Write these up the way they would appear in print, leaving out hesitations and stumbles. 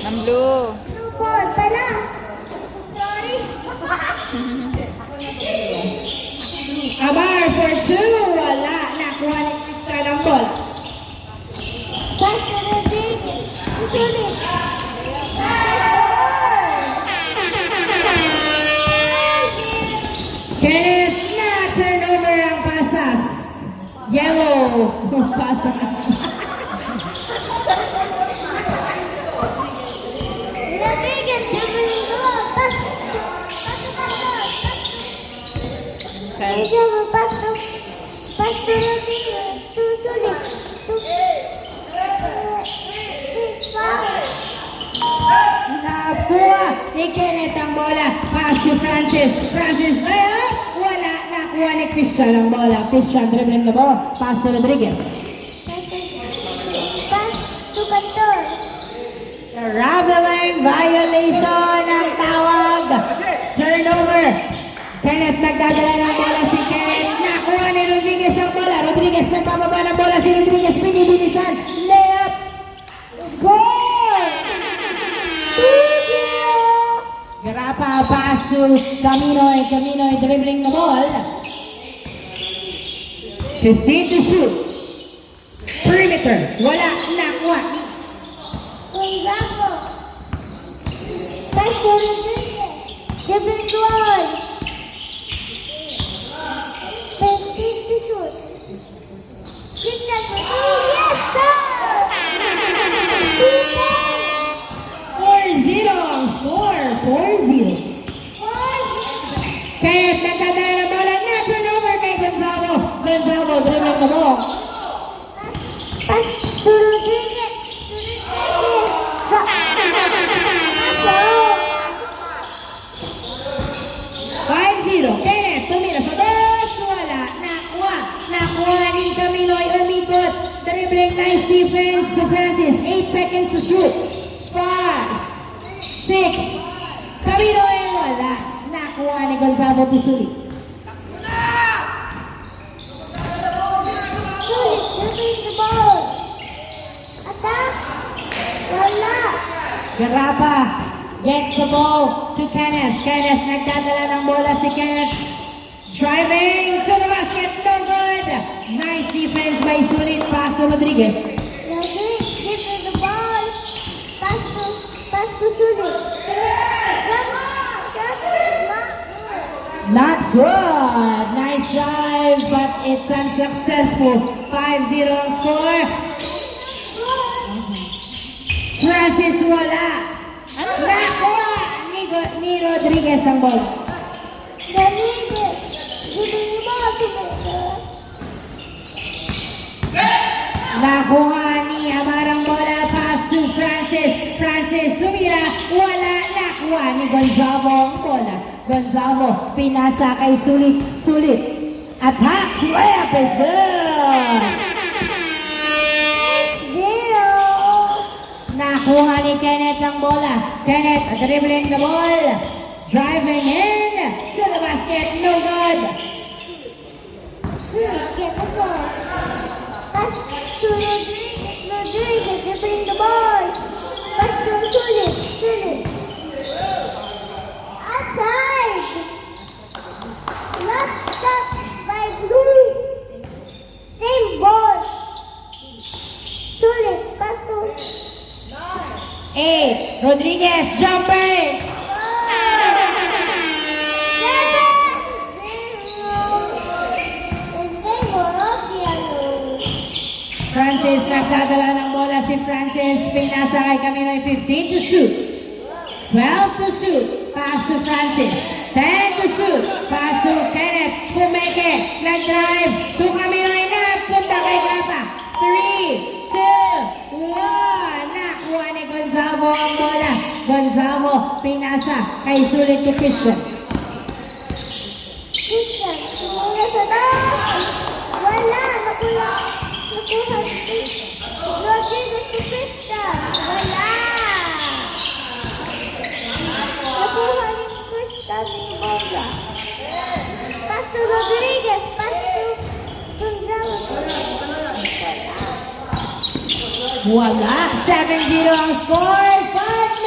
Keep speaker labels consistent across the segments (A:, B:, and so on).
A: Ang blue.
B: Lubot pala. Sorry.
C: Amar for 2. Wala. Nakuha ni Christian ang bola.
B: Pass to Rodriguez. Sulit.
C: Kenneth na turnover ang pasas. Yellow. Pasas.
B: Rodriguez, double goal. Pass.
A: Sen.
B: Pass to Rodriguez. Sulit.
C: Nakuha ni Kenneth ang bola. Pass to Francis. Francis layup. Wala. Nakuha ni Christian ang bola. Christian dribbling the ball. Pass to Rodriguez.
B: Pass to Cantor.
C: Traveling violation ang tawag. Turnover. Kenneth nagdadala ng bola si Kenneth. Nakuha ni Rodriguez ang bola. Rodriguez nagpapaba ng bola. Si Rodriguez pinibilisan. Layup. Goal! 2-0. Garapa pass to Caminoy. Caminoy dribbling the ball. 15 to shoot. Perimeter. Wala. Nakuha.
B: Gonzago. Pass to Rodriguez. Double goal. 15 to shoot. Kick that to Rodriguez. Goal!
C: 4-0 ang score. 4-0. Kenneth nagdadala ng bola. Na turnover kay Gonzalo. Gonzalo dribbling the ball.
B: Pass to Rodriguez. Goal!
C: 5-0. Kenneth tumira sa dos. Wala. Nakuha. Nakuha ni Caminoy. Umikot. Dribbling. Nice defense to Francis. 8 seconds to shoot. 5, 6. Caminoy. Wala. Nakuha ni Gonzalo Pisuli.
B: Sulit, dribbling the ball. Attack. Wala.
C: Garapa gets the ball to Kenneth. Kenneth nagdadala ng bola si Kenneth. Driving to the basket. No good. Nice defense by Sulit. Pass to Rodriguez.
B: Rodriguez gives the ball. Pass to Sulit.
C: Not good. Nice drive, but it's unsuccessful. 5-0 ang score. Francis wala. Nakuha ni Rodriguez ang bola.
B: Rodriguez giving the ball to Rodriguez.
C: Nakuha ni Amar ang bola. Pass to Francis. Francis tumira. Wala. Nakuha ni Gonzalo ang bola. Gonzalo pinasa kay Sulit. Sulit. Attack. Layup is good.
B: 0.
C: Nakuha ni Kenneth ang bola. Kenneth dribbling the ball. Driving in to the basket. No good.
B: Sulit get the ball. Pass to Rodriguez. Rodriguez dribbling the ball. Pass to Sulit. Sulit. Outside. Not stopped by Blue. Same ball. Sulit. Pass to
C: 8. Rodriguez jumpers. Francis nagdadala ng bola si Francis. Pinasa kay Caminoy. 15 to shoot. 12 to shoot. Pass to Francis. 10 to shoot. Pass to Kenneth. Pumeke. Nag-drive to Caminoy na. Punta kay Grapa. 3, 2, 1. Nakuha ni Gonzalo ang bola. Gonzalo pinasa kay Sulit to Christian.
B: Christian, tumula sa taas. Wala, nakuha. Nakuha si Rodriguez to Christian. Wala. Nakuha ni Christian yung bola. Pass to Rodriguez. Pass to Gonzalo.
C: Wala. 7-0 ang score. 5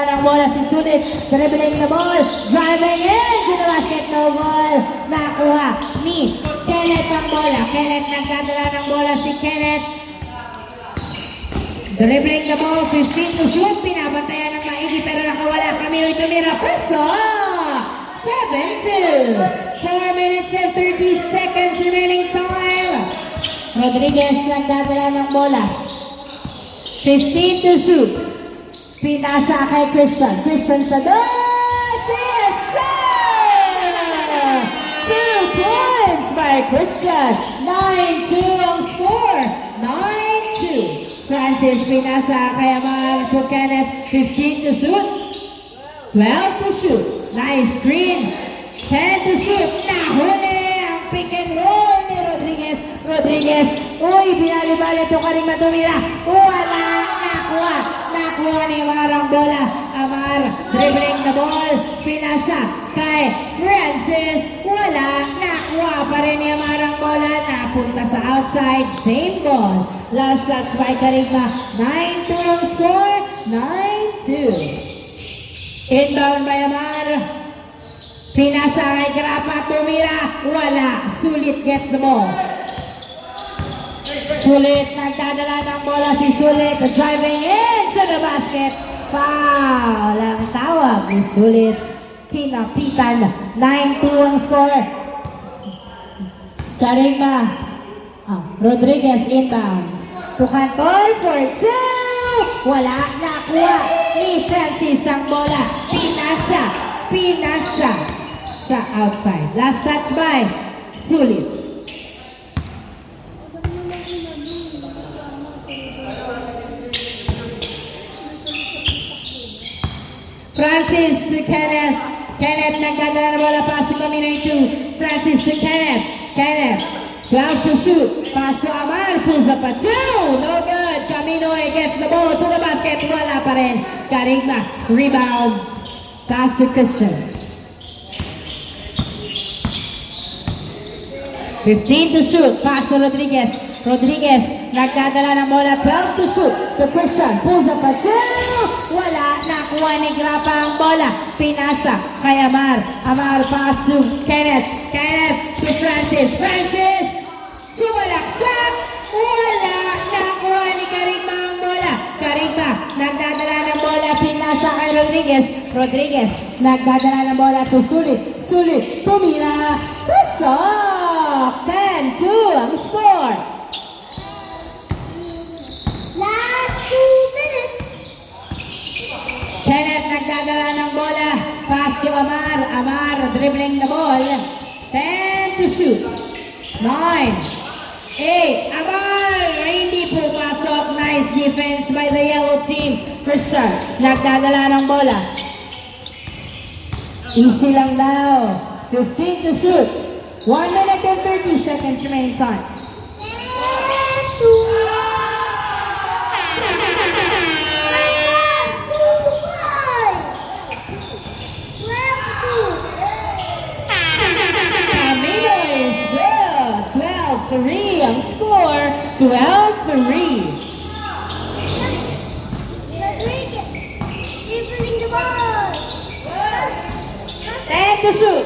C: ng bola si Sulit. Dribbling the ball. Driving into the basket. No ball. Nakuha ni Kenneth ang bola. Kenneth nagdadala ng bola si Kenneth. Dribbling the ball. 15 to shoot. Pinabantayan ng maigi pero nakawala. Camilo tumira. Preso. 7-2. 4 minutes and 30 seconds remaining time. Rodriguez nagdadala ng bola. 15 to shoot. Pinasa kay Christian. Christian sa dos. Yes, sir! 2 points by Christian. 9-2 ang score. 9-2. Francis pinasa kay Amar to Kenneth. 15 to shoot. 12 to shoot. Nice screen. 10 to shoot. Nahuli ang pick and roll ni Rodriguez. Rodriguez. Uy, binali-bali ito ka rin matumira. Wala. Nakuha. Nakuha ni Amar ang bola. Amar dribbling the ball. Pinasa kay Francis. Wala. Nakuha pa rin ni Amar ang bola. Napunta sa outside. Same ball. Last touch by Karigma. 9-2 ang score. 9-2. Inbound by Amar. Pinasa kay Grapa. Tumira. Wala. Sulit gets the ball. Sulit, nagdadala ng bola si Sulit, driving into the basket. Foul ang tawag ni Sulit. Kinapitan, 9-2 ang score. Karigma. Rodriguez inbound. To Cantor for 2. Wala, nakuha ni Francis ang bola. Pinasa sa outside. Last touch by Sulit. Francis to Kenneth. Kenneth nagdadala ng bola. Pass to Caminoy 2. Francis to Kenneth. Kenneth. 12 to shoot. Pass to Amar. Pulls up a 2. No good. Caminoy gets the ball to the basket. Wala pa rin. Karigma. Rebound. Pass to Christian. 15 to shoot. Pass to Rodriguez. Rodriguez, nagdadala ng bola, 12 to shoot. To Christian, pulls up a 2. Wala, nakuha ni Grapa ang bola. Pinasa kay Amar. Amar, pass to Kenneth. Kenneth to Francis. Francis, sumalaksak. Wala, nakuha ni Karigma ang bola. Karigma, nagdadala ng bola, pinasa kay Rodriguez. Rodriguez, nagdadala ng bola to Sulit. Sulit, tumira. Pasok! 10-2 ang score.
B: Last 2 minutes.
C: Kenneth nagdadala ng bola. Pass to Amar. Amar dribbling the ball. 10 to shoot. 9. 8. Amar. Hindi pupasok. Nice defense by the yellow team. Christian nagdadala ng bola. Easy lang daw. 15 to shoot. 1 minute and 30 seconds remaining time. Camilo is good. 12-3 ang score. 12-3.
B: Rodriguez, dribbling the ball.
C: 10 to shoot.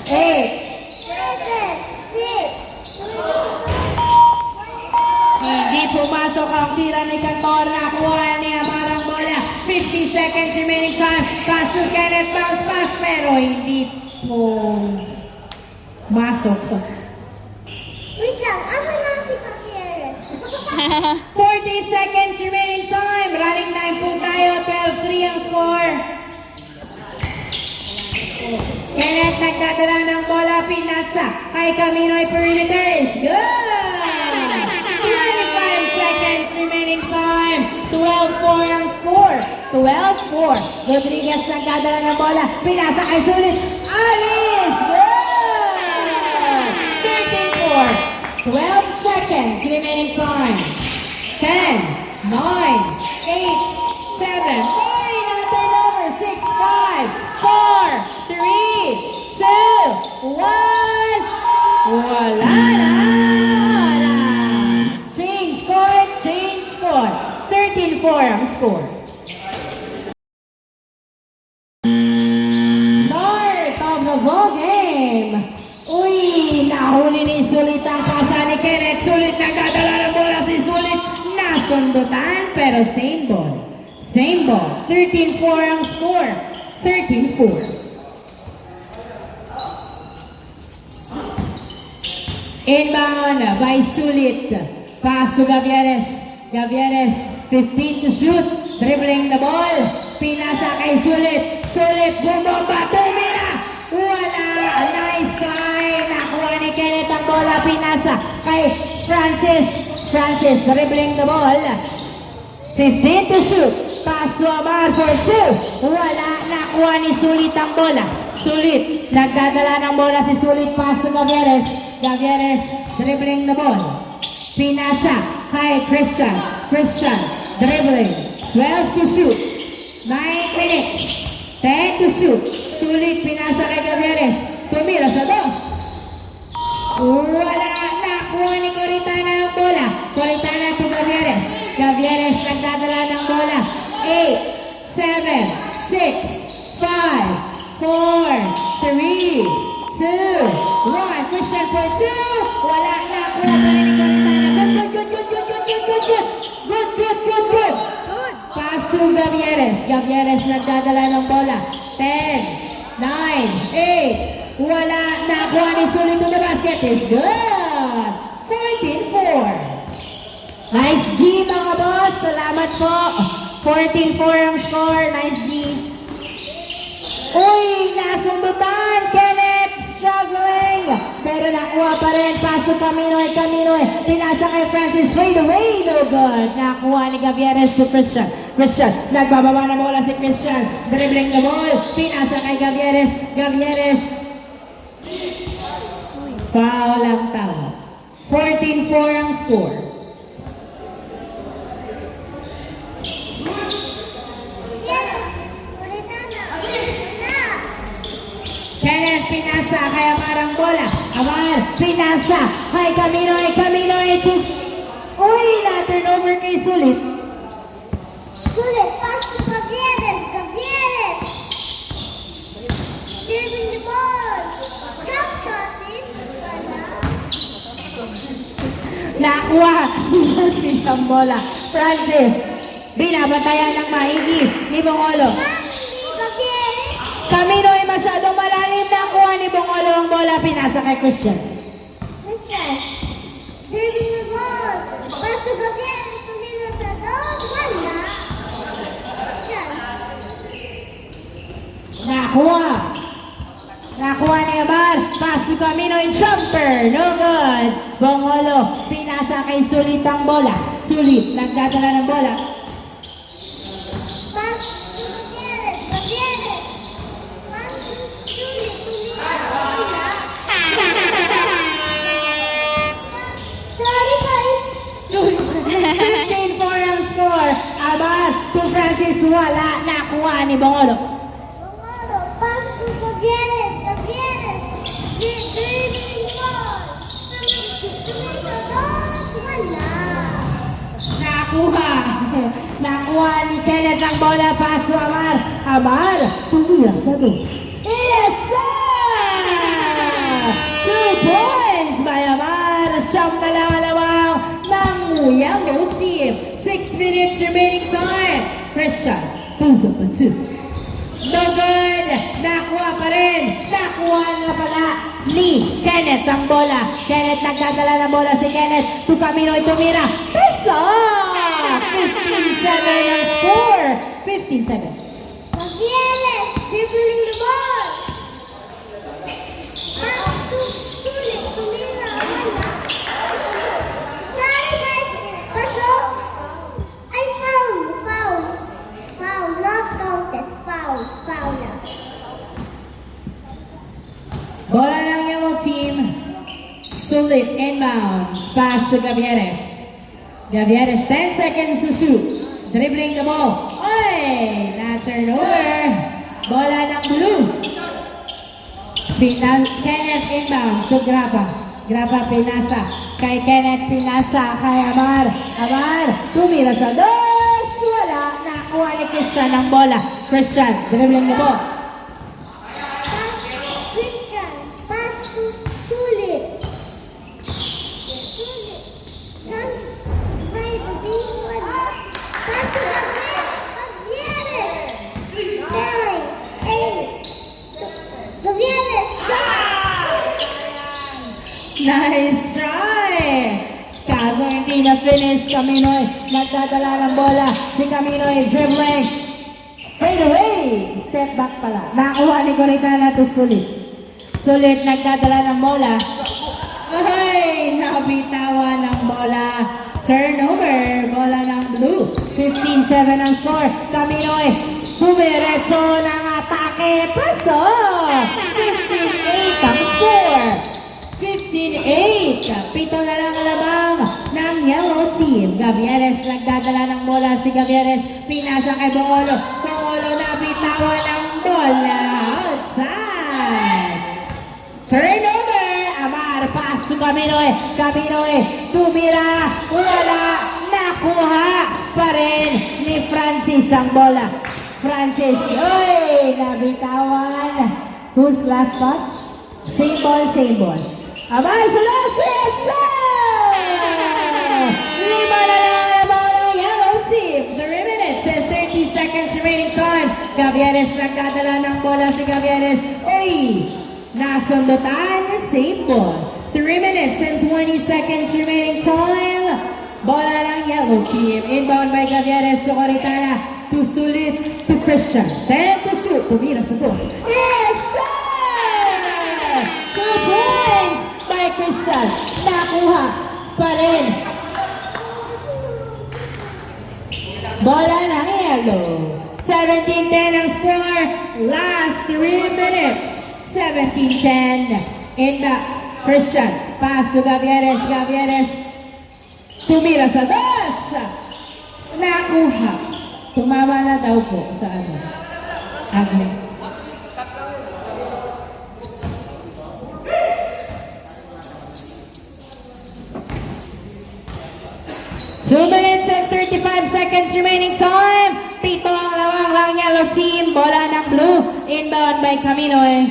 C: 8.
B: 7, 6,
C: Hindi pumasok ang tira ni Cantor. Nakuha ni Amar ang bola. 50 seconds remaining time. Pass to Kenneth. Bounce pass. Pero hindi pumasok.
B: wait lang, asa na si Gutierrez?
C: 40 seconds remaining time. Running time po tayo. 12-3 ang score. Kenneth nagdadala ng bola. Pinasa kay Caminoy perimeter is good. 25 seconds remaining time. 12-4 ang score. 12-4. Rodriguez nagdadala ng bola. Pinasa kay Sulit. Alice! Good! 13-4. 12 seconds remaining time. 10, 9, 8, 7. Boy, na turnover. 6, 5, 4, 3, 2, 1. Wala na! Change score. 13-4 ang score. ball game. Uy, nahuli ni Sulit ang pasa ni Kenneth. Sulit nagdadala ng bola si Sulit. Nasundutan, pero same ball. Same ball. 13-4 ang score. 13-4. Inbound by Sulit. Pass to Gavieres. Gavieres, 15 to shoot. Dribbling the ball. Pinasa kay Sulit. Sulit, bumomba, tumira. Wala. Nice try. Nakuha ni Kenneth ang bola. Pinasa kay Francis. Francis, dribbling the ball. 15 to shoot. Pass to Amar for 2. Wala. Nakuha ni Sulit ang bola. Sulit. Nagdadala ng bola si Sulit. Pass to Gavieres. Gavieres, dribbling the ball. Pinasa kay Christian. Christian, dribbling. 12 to shoot. 9 minutes. 10 to shoot. Sulit, pinasa kay Gavieres. Tumira sa 2. Wala. Nakuha ni Coritana ang bola. Coritana to Gavieres. Gavieres, nagdadala ng bola. 8, 7, 6, 5, 4, 3, 2, 1. Christian for 2. Wala na. Kuha pa rin ni Coritana. Good. Pass to Gavieres. Gavieres nagdadala ng bola. 10, 9, 8. Wala. Nakuha ni Sulit to the basket. Is good. 14-4. Nice G mga boss. Salamat po. 14-4 ang score. Nice G. Uy, nasundutan. Kenneth struggling. Pero nakuha pa rin. Pass to Caminoy. Pinasa kay Francis. Fade away. No good. Nakuha ni Gavieres to Christian. Christian. Nagbababa na bola si Christian. Dribbling the ball. Pinasa kay Gavieres. Gavieres. Foul ang tawag. 14-4 ang score. Kenneth pinasa kay Amar ang bola. Amar pinasa kay Caminoy. Uy, na-turnover kay Sulit.
B: Sulit, pass to Gavieres. Dribbling the ball. Jump shot is
C: Nakuha Francis ang bola. Francis, binabantayan ng maigi ni Bongolo.
B: Gavieres.
C: Caminoy masyadong malalim. Nakuha ni Bongolo ang bola. Pinasa kay Christian.
B: Dribbling the ball. Pass to Gavieres. Tumira sa 2. Wala.
C: Nakuha ni Amar. Pass to Caminoy. Jumper. No good. Bongolo. Pinasa kay Sulit ang bola. Sulit. Nagdadala ng bola.
B: Pass to Gavieres. Pass to Sulit. Sorry guys.
C: 15-4 ang score. Amar to Francis. Wala. Nakuha ni Bongolo.
B: Pass to Gavieres. Dribbling ball.
C: Nakuha ni Kenneth ang bola. Pass to Amar. Amar. Tumira sa 2. Yes, sir! 2 points by Amar. Siyam na lang alawaw ng Yellow Team. 6 minutes remaining time. Christian. Pulls up a 2. No good! Nakuha pa rin! Nakuha na pala ni Kenneth ang bola. Kenneth nagdadala ng bola si Kenneth. To Caminoy, tumira. Pisa! 15-7 ang score. 15-7.
B: Gavieres. Dribbling the ball. Pass to Sulit. Tumira. Wala. Sorry guys. Paso. I foul. Not counted. Foul na.
C: Bola ng Yellow Team. Sulit inbound. Pass to Gavieres. Gavieres, 10 seconds to shoot. Dribbling the ball. Oy! Na-turnover. Bola ng blue. Kenneth inbound to Grapa. Grapa pinasa. Kay Kenneth pinasa. Kay Amar. Amar. Tumira sa 2. Wala. Nakuha ni Christian ang bola. Christian. Dribbling the ball.
B: Pass
C: Nice try! Kaso hindi na finish. Caminoy nagdadala ng bola. Si Caminoy dribbling. Fade away! Step back pala. Nakuha ni Coritana to Sulit. Sulit nagdadala ng bola. Ay! Nabitawan ng bola. Turnover. Bola ng blue. 15-7 ang score. Caminoy bumiretso ng atake. Paso! 15-8 ang score. 15-8. Pito na lang lamang ng yellow team. Gavieres nagdadala ng bola. Si Gavieres pinasa kay Bongolo. Bongolo nabitawan ng bola. Outside. Turnover. Amar. Pass to Caminoy. Caminoy tumira. Wala. Nakuha pa rin ni Francis ang bola. Francis. Oy! Nabitawan. Who's last touch? Same ball, same ball. Abay, Solosis! Lima na lang naman ang yellow team. 3 minutes and 30 seconds remaining time. Gavieres nagdadala ng bola si Gavieres. Uy! Nasundutan, same ball. 3 minutes and 20 seconds remaining time. Bola ng yellow team. Inbound by Gavieres to Coritana. To Sulit, to Christian. 10 to shoot. Tumira sa post. Yes, sir! 2 points by Christian. Nakuha pa rin. Bola ng yellow. 17-10 ang score. Last 3 minutes. 17-10. In the Christian. Pass to Gavieres. Gavieres. Tumira sa dos. Nakuha. Tumama na daw po sa ano. Agnes. 2 minutes and 35 seconds remaining time. Pito ang lawang lang yellow team. Bola ng blue. Inbound by Caminoy.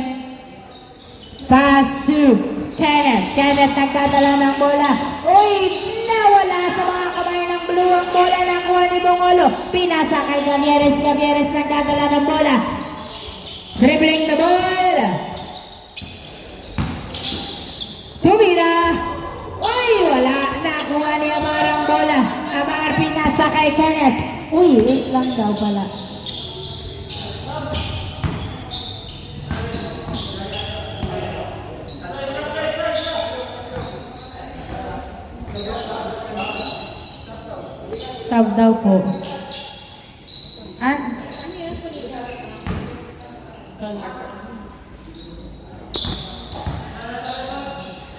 C: Pass to Kenneth. Kenneth nagdadala ng bola. Uy! Nawala sa mga kamay ng blue ang bola ng kuha ni Bongolo. Pinasa kay Gavieres. Gavieres nagdadala ng bola. Dribbling the ball. Tumira. Uy! Wala. Nakuha ni Amar ang bola. Amar pinasa kay Kenneth. Uy! Wait lang daw pala. Sub daw po. At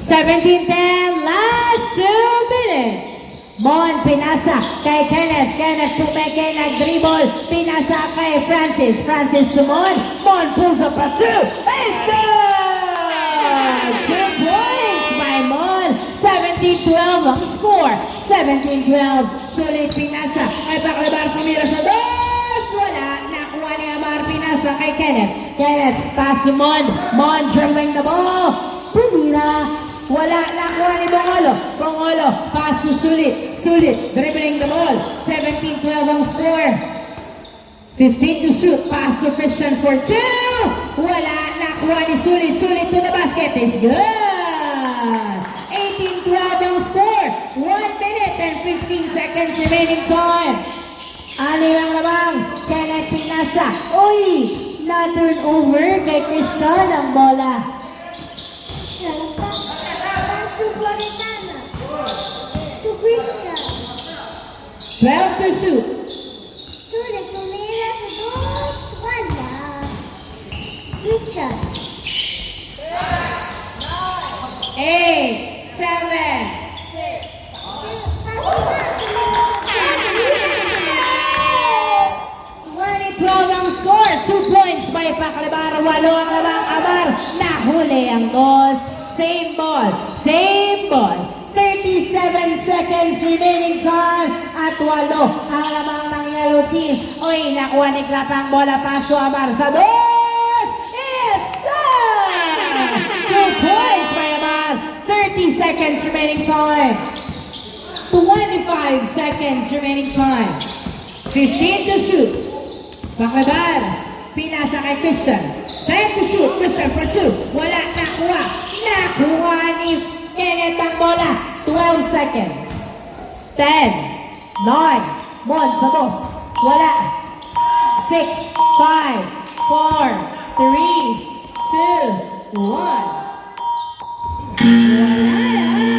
C: 17-10, last 2 minutes. Mon pinasa kay Kenneth. Kenneth pumeke, nag-dribble. Pinasa kay Francis. Francis to Mon. Mon pulls up a 2. It's good! 2 points by Mon. 17-12 ang score. 17-12. Sulit pinasa. Ay Baklabar pumira sa dos. Wala. Nakuha ni Amar pinasa kay Kenneth. Kenneth pass to Mon. Mon dribbling the ball. Pumira. Wala. Nakuha ni Bongolo. Bongolo pass to Sulit. Sulit dribbling the ball. 17-12 ang score. 15 to shoot. Pass to Christian for 2. Wala. Nakuha ni Sulit. Sulit to the basket. Is good. 18-12 ang score. 1 minute and 15 seconds remaining time. Ani lang naman. Kenneth pinasa. Uy! Na-turn over kay Christian ang bola.
B: To Coritana. To Christian.
C: 12 to shoot.
B: Sulit tumira sa dos. Wala. Christian.
C: 8, 7, 12 ang score. 2 points by Baklabar. 8 ang lamang Amar. Nahuli ang dos. Same ball. Same ball. 37 seconds remaining time. At 8 ang lamang ng yellow team. Uy, nakuha ni Klapa ang bola. Paso Amar sa dos. It's good! 2 points by Amar. 30 seconds remaining time. 25 seconds remaining time. 15 to shoot. Baklabar. Pinasa kay Christian. 10 to shoot. Christian for 2. Wala. Nakuha. Nakuha ni Kenneth ang bola. 12 seconds. 10, 9, Mon sa boss. Wala. 6, 5, 4, 3, 2, 1. Wala na.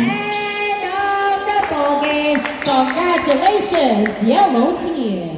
C: End of the ball game. Congratulations, yellow team.